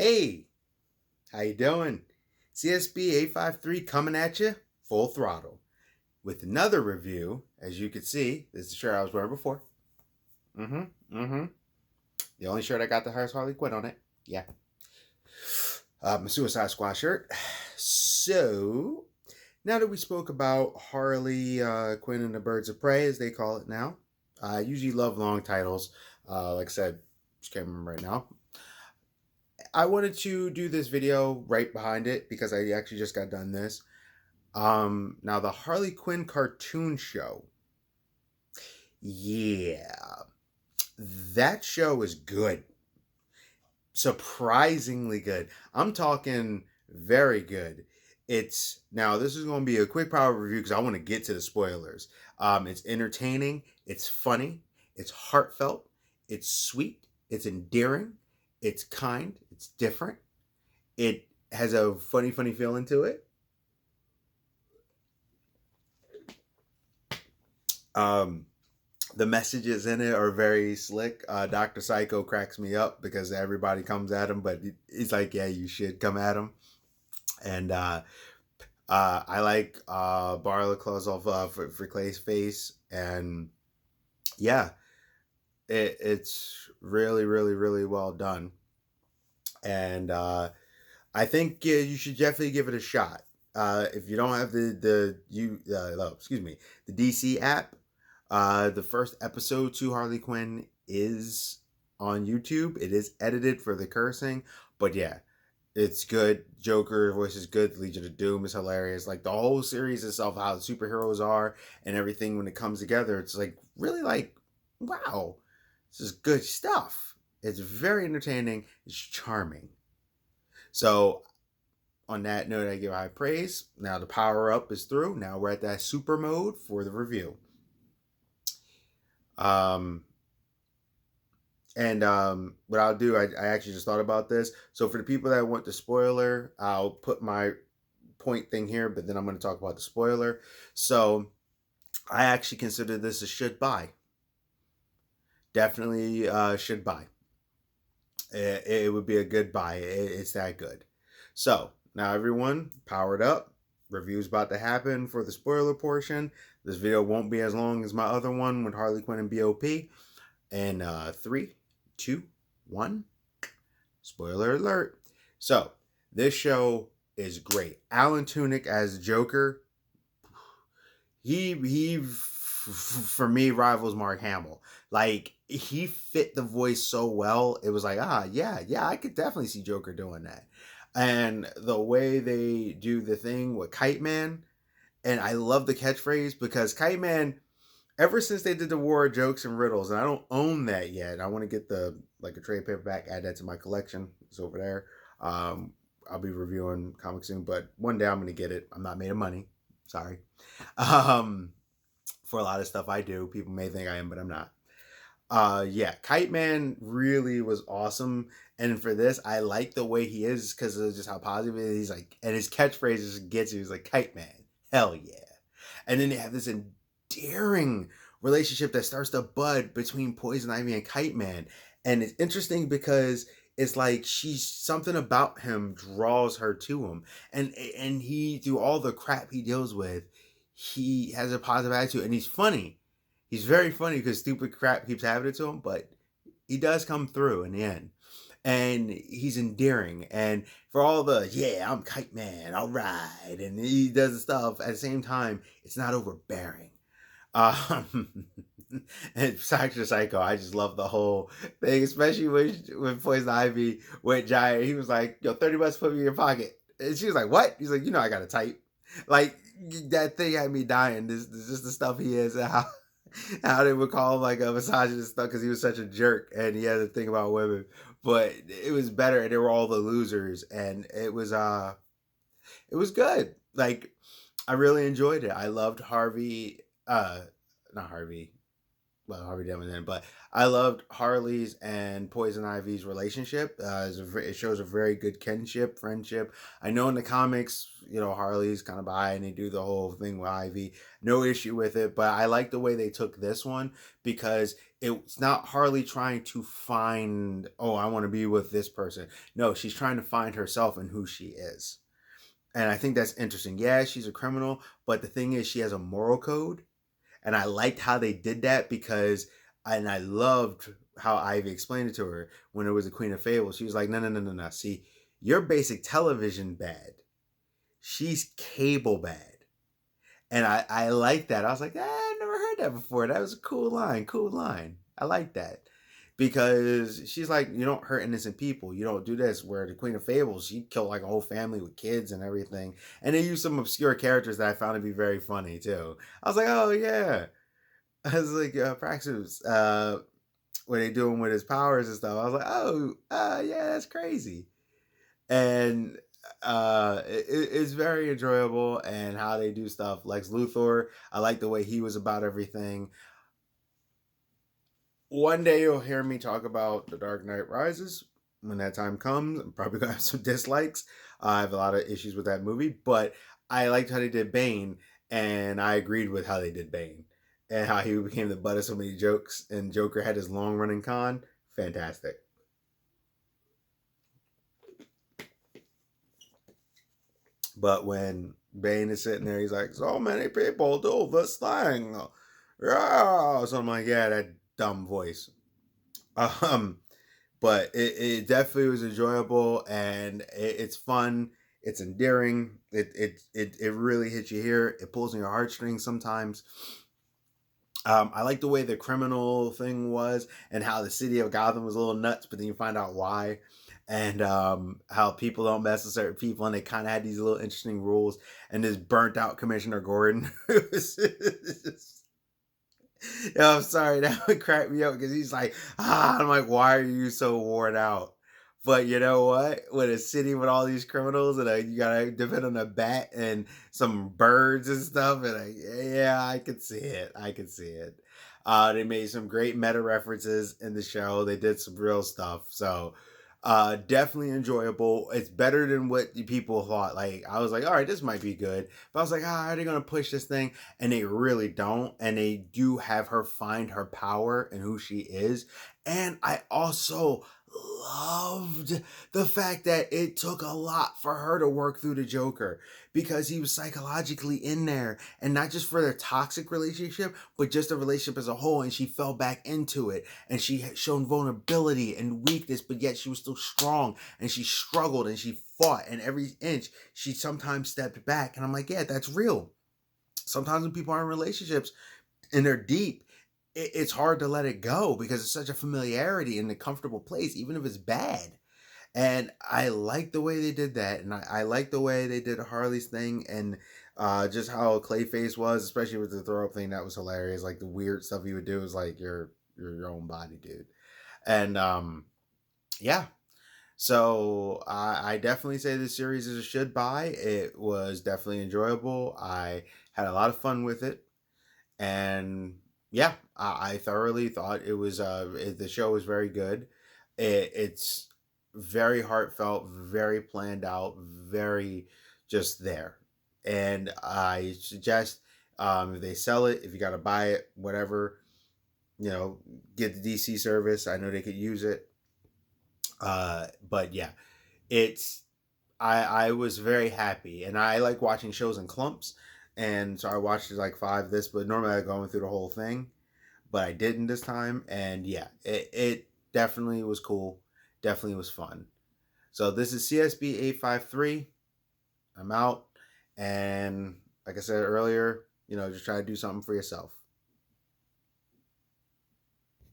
Hey, how you doing? CSB 853 coming at you full throttle with another review. As you can see, this is the shirt I was wearing before. Mm-hmm. The only shirt I got that has Harley Quinn on it. Yeah. My Suicide Squad shirt. So, now that we spoke about Harley Quinn and the Birds of Prey, as they call it now, I usually love long titles. Like I said, just can't remember right now. I wanted to do this video right behind it because I actually just got done this. Now the Harley Quinn cartoon show. Yeah. That show is good. Surprisingly good. I'm talking very good. It's now this is going to be a quick power review because I want to get to the spoilers. It's entertaining, it's funny, it's heartfelt, it's sweet, it's endearing, it's kind, it's different. It has a funny feeling to it. Um, the messages in it are very slick. Dr. Psycho cracks me up because everybody comes at him, but he's like, yeah, you should come at him. And I like Bar the Clothes off for Clay's face. And yeah, it's really well done. And I think you should definitely give it a shot. If you don't have the DC app, the first episode to Harley Quinn is on YouTube. It is edited for the cursing, but yeah, it's good. Joker voice is good. Legion of Doom is hilarious. Like the whole series itself, how the superheroes are and everything when it comes together, it's like really like, wow, this is good stuff. It's very entertaining. It's charming. So on that note, I give high praise. Now the power up is through. Now we're at that super mode for the review. Um, and what I'll do, I actually just thought about this. So for the people that want the spoiler, I'll put my point thing here, but then I'm going to talk about the spoiler. So I actually consider this a should buy. Definitely should buy. It would be a good buy. It's that good. So now everyone, powered up. Review's about to happen for the spoiler portion. This video won't be as long as my other one with Harley Quinn and BOP. And 3, 2, 1. Spoiler alert. So this show is great. Alan Tudyk as Joker. He for me rivals Mark Hamill. Like he fit the voice so well. It was like, yeah, I could definitely see Joker doing that. And the way they do the thing with Kite Man, and I love the catchphrase because Kite Man, ever since they did the War of Jokes and Riddles, and I don't own that yet. I want to get the like a trade paperback, add that to my collection. It's over there. I'll be reviewing comics soon, but one day I'm gonna get it. I'm not made of money. Sorry. Um, for a lot of stuff I do, people may think I am, but I'm not. Yeah, Kite Man really was awesome, and for this, I like the way he is because of just how positive he is. He's like, and his catchphrase just gets you. He's like, "Kite Man, hell yeah!" And then they have this endearing relationship that starts to bud between Poison Ivy and Kite Man, and it's interesting because it's like she's something about him draws her to him, and he through all the crap he deals with, he has a positive attitude, and he's funny. He's very funny because stupid crap keeps happening to him, but he does come through in the end. And he's endearing. And for all the, yeah, I'm Kite Man, all right. And he does the stuff at the same time, it's not overbearing. Um, and Dr. Psycho, I just love the whole thing, especially when Poison Ivy went giant. He was like, yo, 30 bucks put me in your pocket. And she was like, what? He's like, you know, I got to type. Like, that thing had me dying. This is just the stuff he is and how they would call him like a misogynist stuff because he was such a jerk and he had to think about women. But it was better, and they were all the losers, and it was good. Like I really enjoyed it. I loved Harvey, not Harvey. well, Harvey Dent was in, but I loved Harley's and Poison Ivy's relationship. It shows a very good kinship, friendship. I know in the comics, Harley's kind of bi and they do the whole thing with Ivy. No issue with it, but I like the way they took this one because it's not Harley trying to find, oh, I want to be with this person. No, she's trying to find herself and who she is. And I think that's interesting. Yeah, she's a criminal, but the thing is, she has a moral code, and I liked how they did that because, and I loved how Ivy explained it to her when it was the Queen of Fables. She was like, no, no, no, no, no. See, you're basic television bad. She's cable bad. And I like that. I was like, I've never heard that before. That was a cool line. Cool line. I like that. Because she's like, you don't hurt innocent people. You don't do this. Where the Queen of Fables, she killed like a whole family with kids and everything. And they used some obscure characters that I found to be very funny too. I was like, oh yeah. I was like, Praxis, what they doing with his powers and stuff. I was like, oh, yeah, that's crazy. And it's very enjoyable and how they do stuff. Lex Luthor, I like the way he was about everything. One day you'll hear me talk about The Dark Knight Rises. When that time comes, I'm probably gonna have some dislikes. I have a lot of issues with that movie, but I liked how they did Bane, and I agreed with how they did Bane and how he became the butt of so many jokes. And Joker had his long running con. Fantastic. But when Bane is sitting there, he's like, "So many people do this thing." Yeah. So I'm like, yeah, that dumb voice. Um, but it definitely was enjoyable and it's fun. It's endearing. It really hits you here. It pulls on your heartstrings sometimes. I like the way the criminal thing was and how the city of Gotham was a little nuts, but then you find out why. And how people don't mess with certain people, and they kind of had these little interesting rules. And this burnt out Commissioner Gordon, yo, I'm sorry, that would crack me up because he's like, I'm like, why are you so worn out? But you know what? With a city with all these criminals and you gotta depend on a bat and some birds and stuff, and yeah, I could see it. I could see it. They made some great meta references in the show. They did some real stuff. So definitely enjoyable. It's better than what the people thought. Like I was like, all right, this might be good, but I was like, are they gonna push this thing? And they really don't. And they do have her find her power and who she is. And I also loved the fact that it took a lot for her to work through the Joker because he was psychologically in there, and not just for their toxic relationship, but just the relationship as a whole. And she fell back into it, and she had shown vulnerability and weakness, but yet she was still strong, and she struggled and she fought, and every inch she sometimes stepped back. And I'm like, yeah, that's real. Sometimes when people are in relationships and they're deep, it's hard to let it go because it's such a familiarity and a comfortable place, even if it's bad. And I like the way they did that, and I like the way they did Harley's thing, and just how Clayface was, especially with the throw up thing. That was hilarious. Like the weird stuff he would do is like you're your own body, dude. And yeah. So I definitely say this series is a should buy. It was definitely enjoyable. I had a lot of fun with it, and yeah, I thoroughly thought it was. The show was very good. It's very heartfelt, very planned out, very just there. And I suggest if they sell it, if you got to buy it, whatever, get the DC service. I know they could use it. But yeah, it's I was very happy, and I like watching shows in clumps, and so I watched like five this, but normally I go through the whole thing, but I didn't this time, and yeah, it definitely was cool, definitely was fun. So this is CSB 853. I'm out, and like I said earlier, just try to do something for yourself.